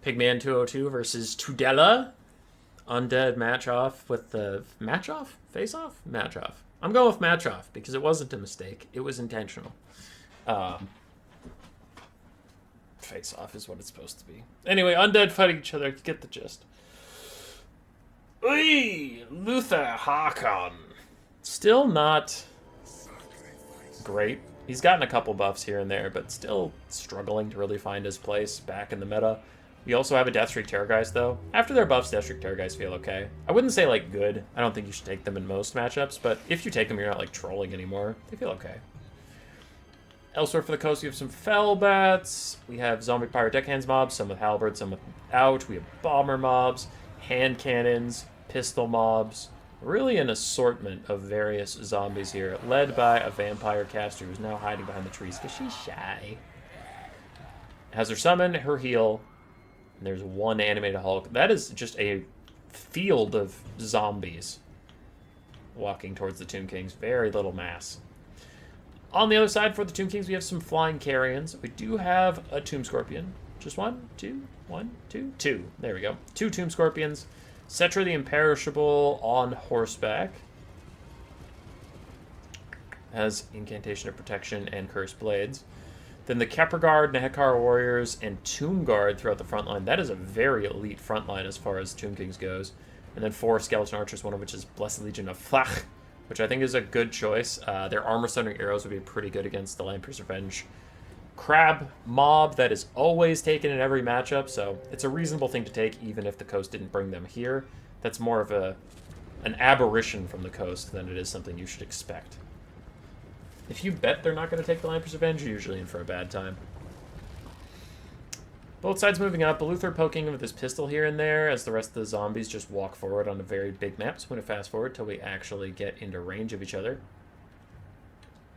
Pigman 202 versus Tudela. Undead match off with the match off? Face off? Match off. I'm going with match off because it wasn't a mistake. It was intentional. Face off is what it's supposed to be. Anyway, undead fighting each other. Get the gist. Oi! Luther Hakon. Still not great. He's gotten a couple buffs here and there, but still struggling to really find his place back in the meta. We also have a Deathstreak Terrorgheist, though. After their buffs, Deathstreak Terrorgheist feel okay. I wouldn't say, like, good. I don't think you should take them in most matchups, but if you take them, you're not, like, trolling anymore. They feel okay. Elsewhere for the coast, we have some Fellbats. We have Zombie Pirate Deckhands mobs, some with Halberd, some without. We have Bomber mobs, hand cannons, pistol mobs. Really an assortment of various zombies here, led by a vampire caster who's now hiding behind the trees because she's shy. Has her summon, her heal, and there's one animated Hulk. That is just a field of zombies walking towards the Tomb Kings. Very little mass. On the other side, for the Tomb Kings, we have some flying carrions. We do have a Tomb Scorpion. Just one, two. There we go. Two Tomb Scorpions. Cetra the Imperishable on horseback. Has Incantation of Protection and Cursed Blades. Then the Kepler Guard, Nehekar Warriors, and Tomb Guard throughout the front line. That is a very elite front line as far as Tomb Kings goes. And then 4 Skeleton Archers, one of which is Blessed Legion of Flach, which I think is a good choice. Their Armor Sundering Arrows would be pretty good against the Lamprey's Revenge Crab mob that is always taken in every matchup, so it's a reasonable thing to take even if the coast didn't bring them here. That's more of an aberration from the coast than it is something you should expect. If you bet they're not going to take the Lamprey's Revenge, you're usually in for a bad time. Both sides moving up. Luther poking with his pistol here and there as the rest of the zombies just walk forward on a very big map. So I'm going to fast forward till we actually get into range of each other.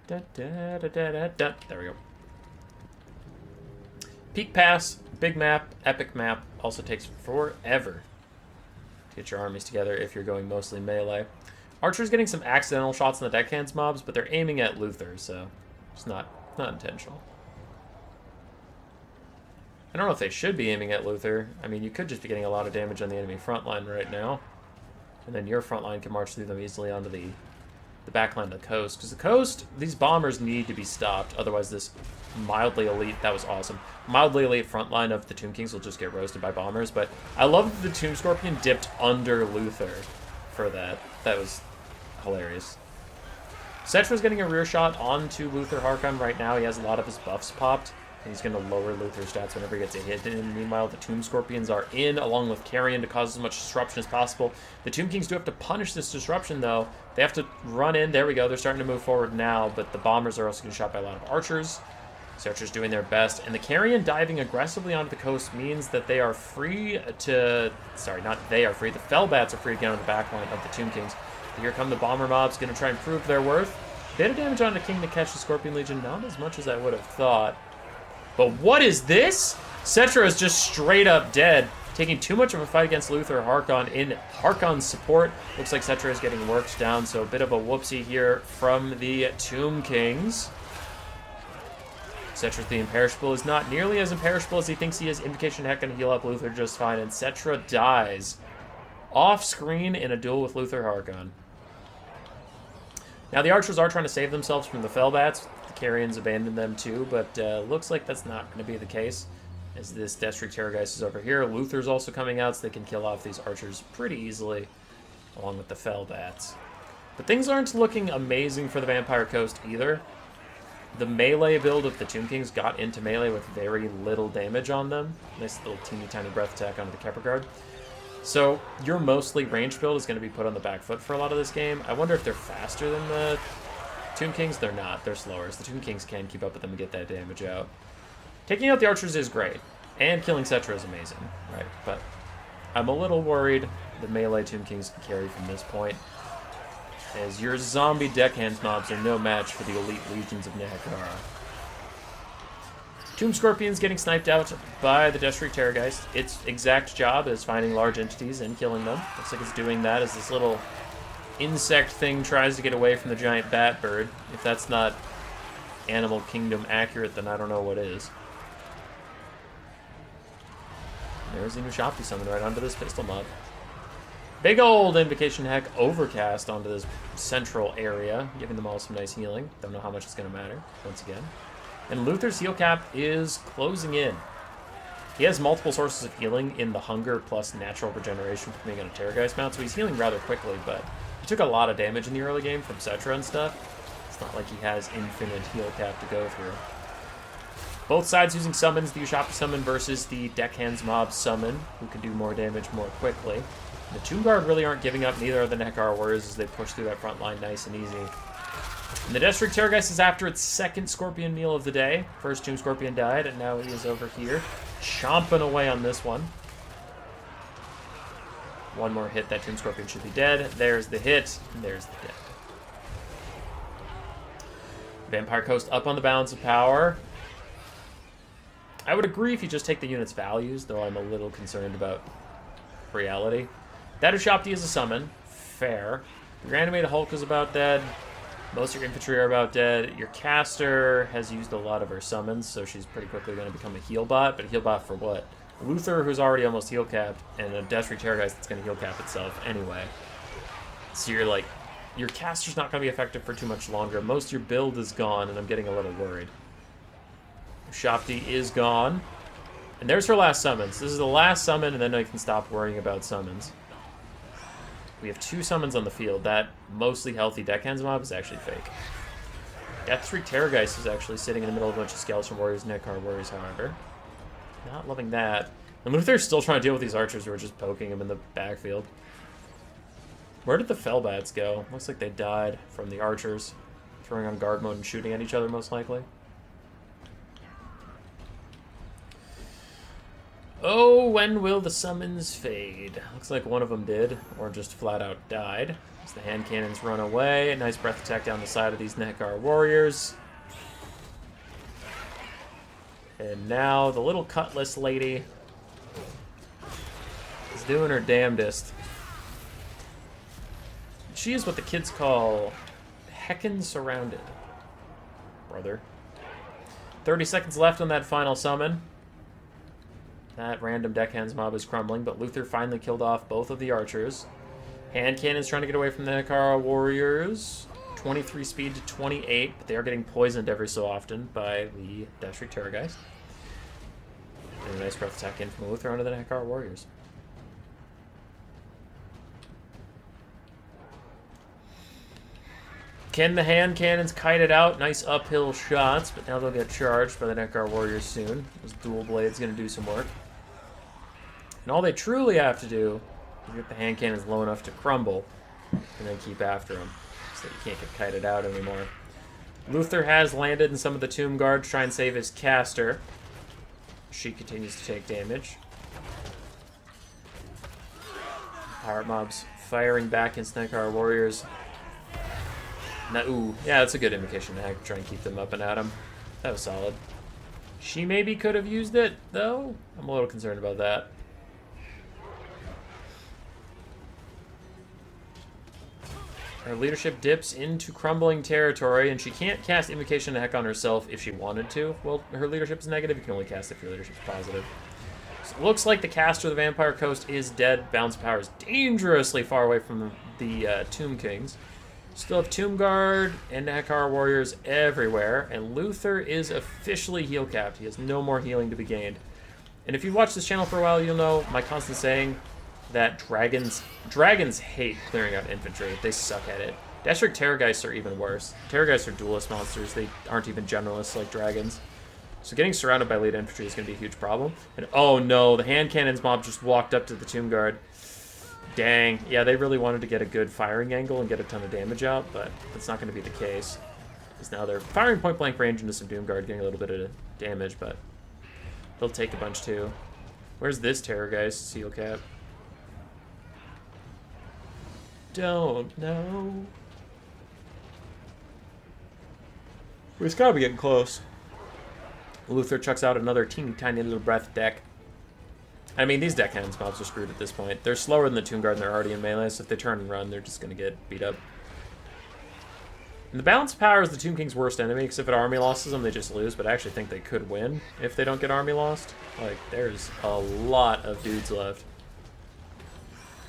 There we go. Peak Pass, big map, epic map, also takes forever to get your armies together if you're going mostly melee. Archer's getting some accidental shots on the deckhands mobs, but they're aiming at Luther, so it's not intentional. I don't know if they should be aiming at Luther. I mean, you could just be getting a lot of damage on the enemy front line right now, and then your front line can march through them easily onto the back line of the coast. Because the coast, these bombers need to be stopped, otherwise this mildly elite, that was awesome, mildly elite front line of the Tomb Kings will just get roasted by bombers. But I love that the Tomb Scorpion dipped under Luther for that. That was hilarious. Cetra's getting a rear shot onto Luther Harkon right now. He has a lot of his buffs popped, and he's going to lower Luther's stats whenever he gets a hit. And meanwhile, the Tomb Scorpions are in, along with Carrion, to cause as much disruption as possible. The Tomb Kings do have to punish this disruption, though. They have to run in. There we go. They're starting to move forward now, but the bombers are also getting shot by a lot of archers. So archers doing their best. And the Carrion diving aggressively onto the coast means that they are free to... Sorry, not they are free. The Fellbats are free to get on the back line of the Tomb Kings. Here come the Bomber mobs, going to try and prove their worth. Bit of damage on the King to catch the Scorpion Legion. Not as much as I would have thought. But what is this? Cetra is just straight up dead, taking too much of a fight against Luther Harkon in Harkon's support. Looks like Cetra is getting worked down, so a bit of a whoopsie here from the Tomb Kings. Cetra the Imperishable is not nearly as imperishable as he thinks he is. Invocation Heck gonna heal up Luther just fine, and Cetra dies off screen in a duel with Luther Harkon. Now the archers are trying to save themselves from the Fellbats. The Carrions abandoned them too, but looks like that's not going to be the case, as this Deathstreak Terrorgeist is over here. Luther's also coming out, so they can kill off these archers pretty easily, along with the Fellbats. But things aren't looking amazing for the Vampire Coast either. The melee build of the Tomb Kings got into melee with very little damage on them. Nice little teeny tiny breath attack onto the Kepler Guard. So your mostly ranged build is going to be put on the back foot for a lot of this game. I wonder if they're faster than the Tomb Kings. They're not. They're slower. So the Tomb Kings can keep up with them and get that damage out. Taking out the archers is great. And killing Cetra is amazing. Right? But I'm a little worried the melee Tomb Kings can carry from this point, as your zombie deckhands mobs are no match for the elite legions of Nehekara. Tomb Scorpion's getting sniped out by the Deathstreak Terrorgeist. Its exact job is finding large entities and killing them. Looks like it's doing that as this little insect thing tries to get away from the giant bat bird. If that's not Animal Kingdom accurate, then I don't know what is. There's the new Shopty summon right onto this pistol mob. Big old Invocation Heck overcast onto this central area, giving them all some nice healing. Don't know how much it's going to matter, once again. And Luther's heal cap is closing in. He has multiple sources of healing in the Hunger plus Natural Regeneration from being on a Terrorgeist mount, so he's healing rather quickly, but he took a lot of damage in the early game from Cetra and stuff. It's not like he has infinite heal cap to go through. Both sides using summons, the Ushopti summon versus the Deckhands mob summon, who can do more damage more quickly. The Tomb Guard really aren't giving up, neither are the Nekar Warriors as they push through that front line nice and easy. And the Deathstreak Terrorgeist is after its second Scorpion meal of the day. First Tomb Scorpion died, and now he is over here, chomping away on this one. One more hit, that Tomb Scorpion should be dead. There's the hit, and there's the death. Vampire Coast up on the balance of power. I would agree if you just take the unit's values, though I'm a little concerned about reality. That Ushopti is a summon. Fair. Your animated Hulk is about dead. Most of your infantry are about dead. Your caster has used a lot of her summons, so she's pretty quickly going to become a heal bot. But a heal bot for what? Luther, who's already almost heal capped, and a Deathstreak Terrorgeist that's going to heal cap itself anyway. So you're like, your caster's not going to be effective for too much longer. Most of your build is gone, and I'm getting a little worried. Ushopti is gone. And there's her last summons. This is the last summon, and then I can stop worrying about summons. We have 2 summons on the field. That mostly healthy Deckhands mob is actually fake. Deathstreak Terrorgeist is actually sitting in the middle of a bunch of Skeleton Warriors, Nekar Warriors, however. Not loving that. And Luther's still trying to deal with these archers who are just poking him in the backfield. Where did the Fellbats go? Looks like they died from the archers. Throwing on guard mode and shooting at each other, most likely. Oh, when will the summons fade? Looks like one of them did, or just flat out died. As the hand cannons run away. Nice breath attack down the side of these Nekar Warriors. And now the little cutlass lady is doing her damnedest. She is what the kids call heckin' surrounded, brother. 30 seconds left on that final summon. That random Deckhands mob is crumbling, but Luther finally killed off both of the archers. Hand cannon's trying to get away from the Nekara Warriors. 23 speed to 28, but they are getting poisoned every so often by the Deathstreak Terrorgeist. And a nice breath attack in from Luther onto the Nekara Warriors. Can the hand cannons kite it out? Nice uphill shots, but now they'll get charged by the Nekar Warriors soon. This dual blade's going to do some work. And all they truly have to do is get the hand cannons low enough to crumble and then keep after them so that you can't get kited out anymore. Luther has landed in some of the Tomb Guard to try and save his caster. She continues to take damage. Pirate mobs firing back against Nekar Warriors. Now, ooh, yeah, that's a good invocation to try and keep them up and at him. That was solid. She maybe could have used it, though. I'm a little concerned about that. Her leadership dips into crumbling territory, and she can't cast Invocation Heck on herself if she wanted to. Well, her leadership is negative. You can only cast it if your leadership is positive. So it looks like the caster of the Vampire Coast is dead. Balance of power is dangerously far away from the Tomb Kings. Still have Tomb Guard and Nekar Warriors everywhere, and Luther is officially heal capped. He has no more healing to be gained. And if you've watched this channel for a while, you'll know my constant saying that dragons hate clearing out infantry. They suck at it. Deathstreak Terrorgheists are even worse. Terrorgheists are duelist monsters. They aren't even generalists like dragons. So getting surrounded by lead infantry is going to be a huge problem. And oh no, the hand cannons mob just walked up to the Tomb Guard. Dang. Yeah, they really wanted to get a good firing angle and get a ton of damage out, but that's not going to be the case. Because now they're firing point blank range into some Doom Guard, getting a little bit of damage, but they'll take a bunch too. Where's this Terrorgeist seal cap? Don't know. It's gotta be getting close. Luther chucks out another teeny tiny little breath deck. I mean, these Deckhands mobs are screwed at this point. They're slower than the Tomb Guard and they're already in melee, so if they turn and run, they're just gonna get beat up. And the balance of power is the Tomb King's worst enemy, because if it army losses them, they just lose, but I actually think they could win if they don't get army lost. Like, there's a lot of dudes left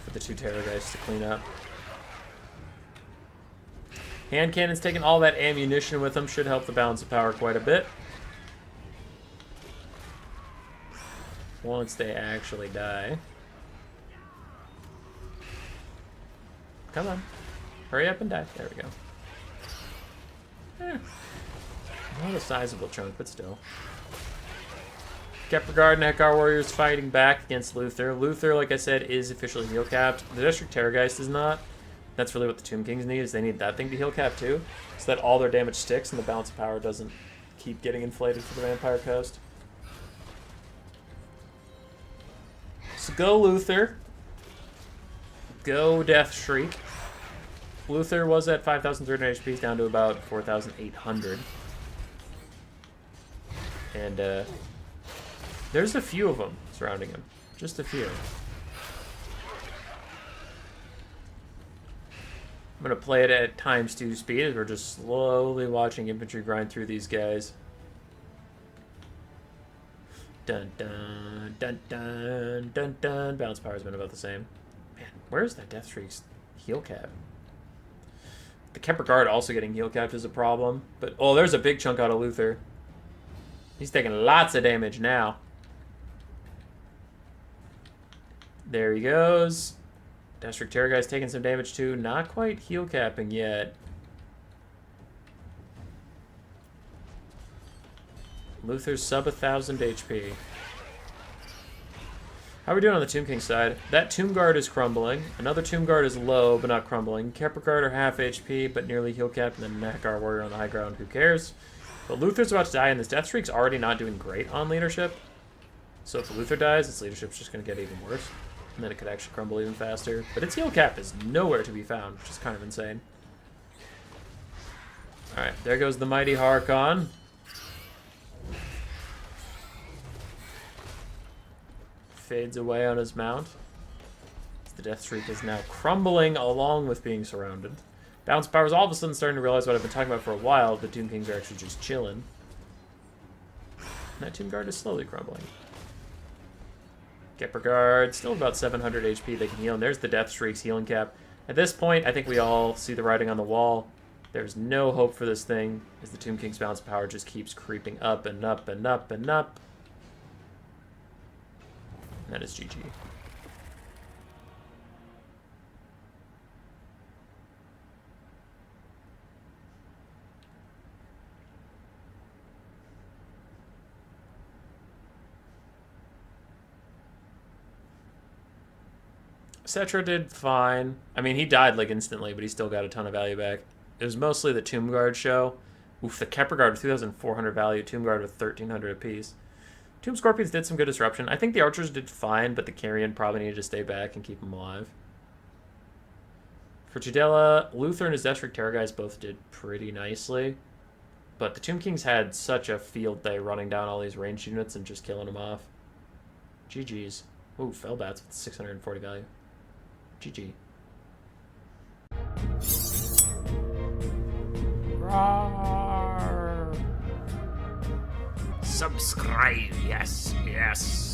for the 2 Terrorgheists to clean up. Hand cannons taking all that ammunition with them should help the balance of power quite a bit. Once they actually die. Come on. Hurry up and die. There we go. Not a sizable chunk, but still. Kepler Guard and Hekar Warriors fighting back against Luther. Luther, like I said, is officially heal capped. The District Terrorgeist is not. That's really what the Tomb Kings need, is they need that thing to heal cap too, so that all their damage sticks and the balance of power doesn't keep getting inflated for the Vampire Coast. So go Luther. Go Death Shriek. Luther was at 5,300 HP, down to about 4,800. And there's a few of them surrounding him. Just a few. I'm going to play it at ×2 speed as we're just slowly watching infantry grind through these guys. Dun dun dun dun dun dun. Balance power's been about the same. Man, where's that Death Shriek's heal cap? The Kemper Guard also getting heal capped is a problem. But, oh, there's a big chunk out of Luther. He's taking lots of damage now. There he goes. District Terrorgeist taking some damage too. Not quite heal capping yet. Luther's sub 1,000 HP. How are we doing on the Tomb King side? That Tomb Guard is crumbling. Another Tomb Guard is low, but not crumbling. Kepler Guard are half HP, but nearly heal capped. And then Hekar Warrior on the high ground. Who cares? But Luther's about to die, and this Death Shriek's already not doing great on leadership. So if Luther dies, its leadership's just going to get even worse. And then it could actually crumble even faster. But its heal cap is nowhere to be found, which is kind of insane. Alright, there goes the mighty Harkon. Fades away on his mount. The Death Shriek is now crumbling along with being surrounded. Balance Power is all of a sudden starting to realize what I've been talking about for a while. The Tomb Kings are actually just chilling. And that Tomb Guard is slowly crumbling. Kepler Guard, still about 700 HP they can heal. And there's the Death Shriek's healing cap. At this point, I think we all see the writing on the wall. There's no hope for this thing, as the Tomb King's balance power just keeps creeping up and up and up and up. And that is GG. Cetra did fine. I mean, he died like instantly, but he still got a ton of value back. It was mostly the Tomb Guard show. Oof, the Kepler Guard with 2,400 value, Tomb Guard with 1,300 apiece. Tomb Scorpions did some good disruption. I think the Archers did fine, but the Carrion probably needed to stay back and keep them alive. For Tudela, Luther and his District Terrorgeist both did pretty nicely. But the Tomb Kings had such a field day running down all these ranged units and just killing them off. GG's. Ooh, Fellbats with 640 value. GG. Roar. Subscribe, yes, yes.